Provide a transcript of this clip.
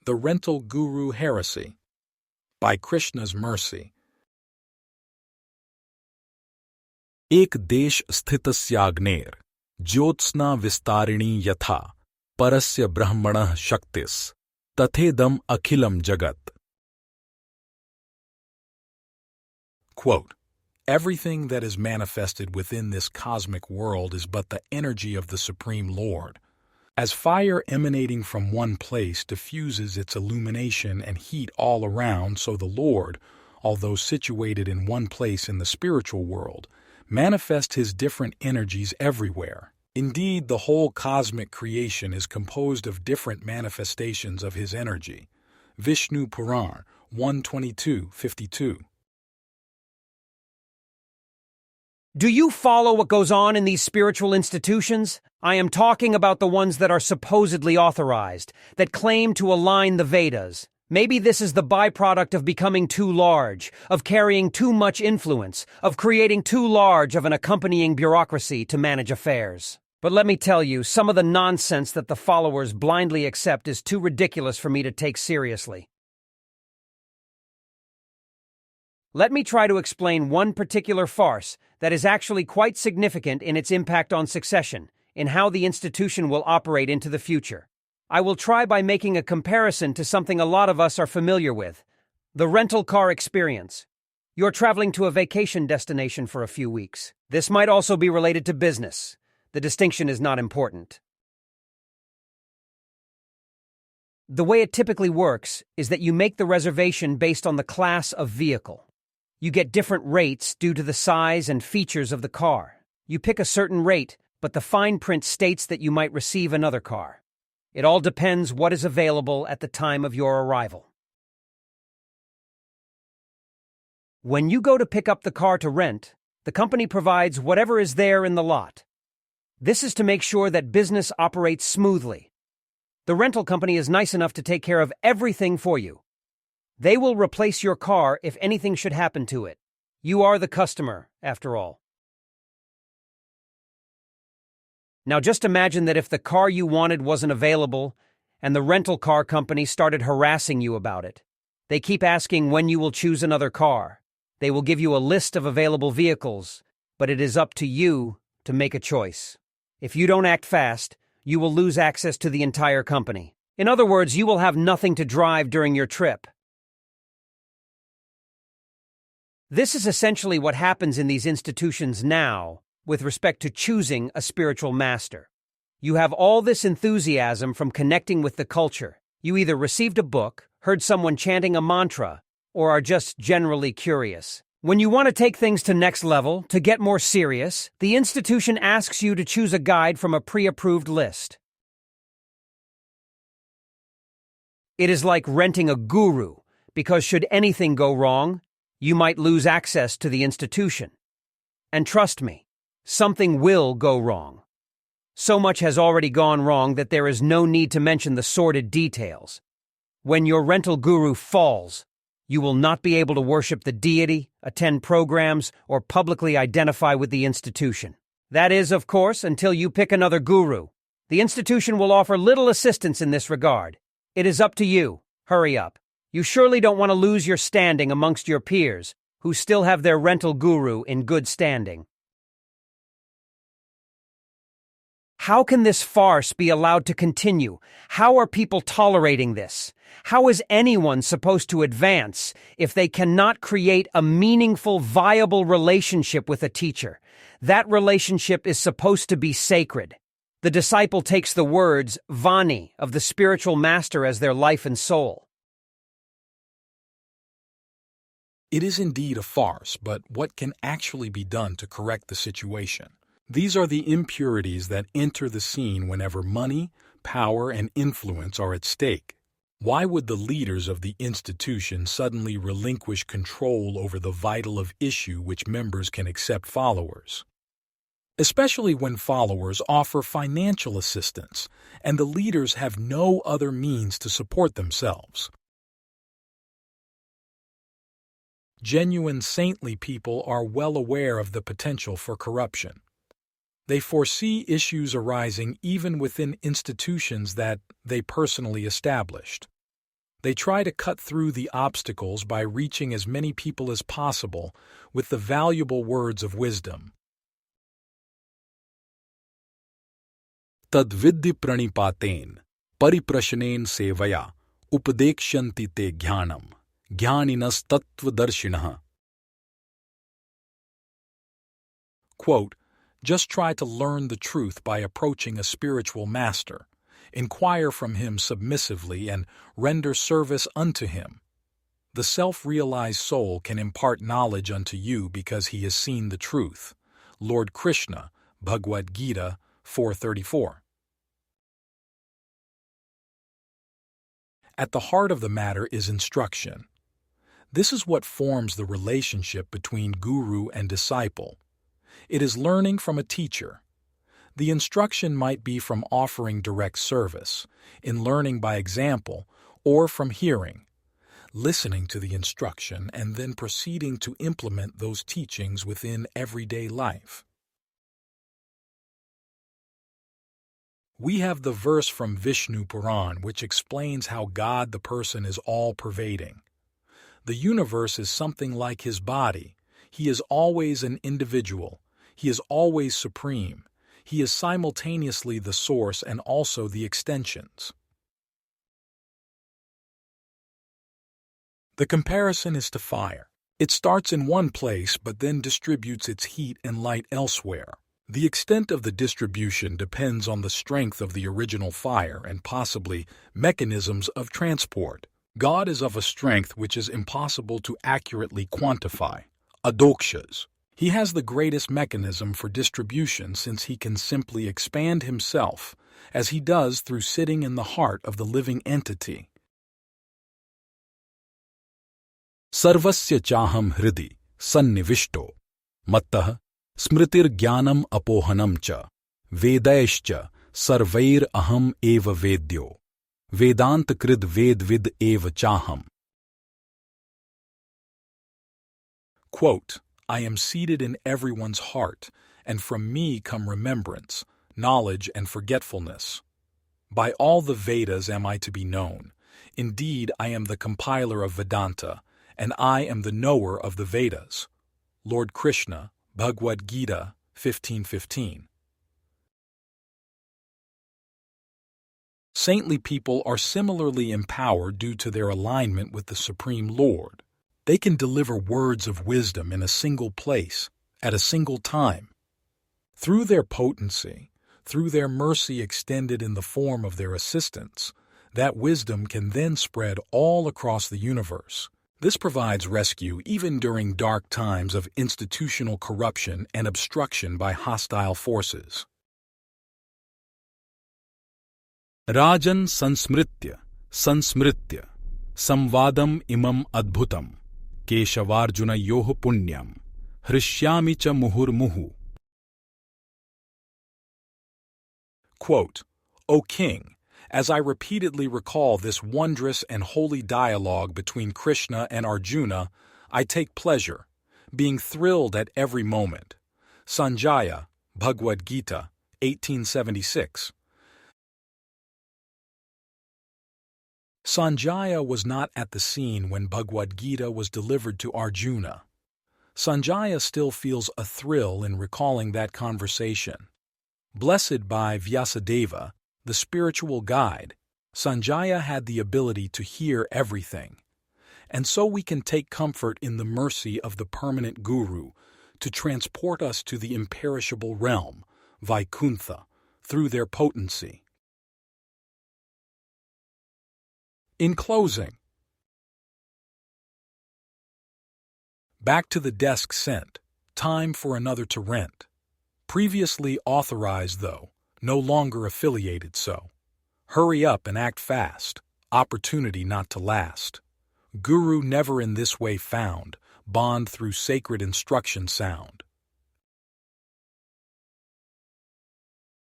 The Rental Guru Heresy. By Krishna's Mercy. एक देश स्थितस्याग्नेर ज्योत्स्ना विस्तारिणी यथा परस्य ब्रह्मणः शक्तिस् तथेदम अखिलम jagat. Quote, everything that is manifested within this cosmic world is but the energy of the Supreme Lord. As fire emanating from one place diffuses its illumination and heat all around, so the Lord, although situated in one place in the spiritual world, manifests his different energies everywhere. Indeed, the whole cosmic creation is composed of different manifestations of his energy. Vishnu Purana 1:22-52. Do you follow what goes on in these spiritual institutions? I am talking about the ones that are supposedly authorized, that claim to align the Vedas. Maybe this is the byproduct of becoming too large, of carrying too much influence, of creating too large of an accompanying bureaucracy to manage affairs. But let me tell you, some of the nonsense that the followers blindly accept is too ridiculous for me to take seriously. Let me try to explain one particular farce that is actually quite significant in its impact on succession, in how the institution will operate into the future. I will try by making a comparison to something a lot of us are familiar with, the rental car experience. You're traveling to a vacation destination for a few weeks. This might also be related to business. The distinction is not important. The way it typically works is that you make the reservation based on the class of vehicle. You get different rates due to the size and features of the car. You pick a certain rate, but the fine print states that you might receive another car. It all depends what is available at the time of your arrival. When you go to pick up the car to rent, the company provides whatever is there in the lot. This is to make sure that business operates smoothly. The rental company is nice enough to take care of everything for you. They will replace your car if anything should happen to it. You are the customer, after all. Now just imagine that if the car you wanted wasn't available and the rental car company started harassing you about it. They keep asking when you will choose another car. They will give you a list of available vehicles, but it is up to you to make a choice. If you don't act fast, you will lose access to the entire company. In other words, you will have nothing to drive during your trip. This is essentially what happens in these institutions now with respect to choosing a spiritual master. You have all this enthusiasm from connecting with the culture. You either received a book, heard someone chanting a mantra, or are just generally curious. When you want to take things to next level, to get more serious, the institution asks you to choose a guide from a pre-approved list. It is like renting a guru, because should anything go wrong, you might lose access to the institution. And trust me, something will go wrong. So much has already gone wrong that there is no need to mention the sordid details. When your rental guru falls, you will not be able to worship the deity, attend programs, or publicly identify with the institution. That is, of course, until you pick another guru. The institution will offer little assistance in this regard. It is up to you. Hurry up. You surely don't want to lose your standing amongst your peers, who still have their rental guru in good standing. How can this farce be allowed to continue? How are people tolerating this? How is anyone supposed to advance if they cannot create a meaningful, viable relationship with a teacher? That relationship is supposed to be sacred. The disciple takes the words, Vani, of the spiritual master as their life and soul. It is indeed a farce, but what can actually be done to correct the situation? These are the impurities that enter the scene whenever money, power, and influence are at stake. Why would the leaders of the institution suddenly relinquish control over the vital of issue which members can accept followers? Especially when followers offer financial assistance and the leaders have no other means to support themselves. Genuine saintly people are well aware of the potential for corruption. They foresee issues arising even within institutions that they personally established. They try to cut through the obstacles by reaching as many people as possible with the valuable words of wisdom. Tadvidhi pranipaten, pariprashnen sevaya, upadekshanti te jnanam, jnaninas tattvadarshinaha. Quote, just try to learn the truth by approaching a spiritual master. Inquire from him submissively and render service unto him. The self-realized soul can impart knowledge unto you because he has seen the truth. Lord Krishna, Bhagavad-gita 4:34. At the heart of the matter is instruction. This is what forms the relationship between guru and disciple. It is learning from a teacher. The instruction might be from offering direct service, in learning by example, or from hearing, listening to the instruction and then proceeding to implement those teachings within everyday life. We have the verse from Vishnu Purana which explains how God the person is all-pervading. The universe is something like his body. He is always an individual. He is always supreme. He is simultaneously the source and also the extensions. The comparison is to fire. It starts in one place but then distributes its heat and light elsewhere. The extent of the distribution depends on the strength of the original fire and possibly mechanisms of transport. God is of a strength which is impossible to accurately quantify. Adokshas. He has the greatest mechanism for distribution since he can simply expand himself, as he does through sitting in the heart of the living entity. Sarvasya chaham hridi sannivishto mattah smritir jnanam apohanam cha vedaishcha sarvair aham eva vedyo vedant krid vedvid eva chaham. Quote, I am seated in everyone's heart, and from me come remembrance, knowledge, and forgetfulness. By all the Vedas am I to be known. Indeed, I am the compiler of Vedanta, and I am the knower of the Vedas. Lord Krishna, Bhagavad-gita 15:15. Saintly people are similarly empowered due to their alignment with the Supreme Lord. They can deliver words of wisdom in a single place, at a single time. Through their potency, through their mercy extended in the form of their assistants, that wisdom can then spread all across the universe. This provides rescue even during dark times of institutional corruption and obstruction by hostile forces. Rajan sansmritya samvadam imam adbhutam keshavarjuna yoh punyam hrishyami cha muhurmuhu. Quote, O King, as I repeatedly recall this wondrous and holy dialogue between Krishna and Arjuna, I take pleasure, being thrilled at every moment. Sanjaya, Bhagavad-gita 1876. Sanjaya was not at the scene when Bhagavad-gita was delivered to Arjuna. Sanjaya still feels a thrill in recalling that conversation. Blessed by Vyasadeva, the spiritual guide, Sanjaya had the ability to hear everything. And so we can take comfort in the mercy of the permanent Guru to transport us to the imperishable realm, Vaikuntha, through their potency. In closing, back to the desk sent, time for another to rent. Previously authorized though, no longer affiliated so. Hurry up and act fast, opportunity not to last. Guru never in this way found, bond through sacred instruction sound.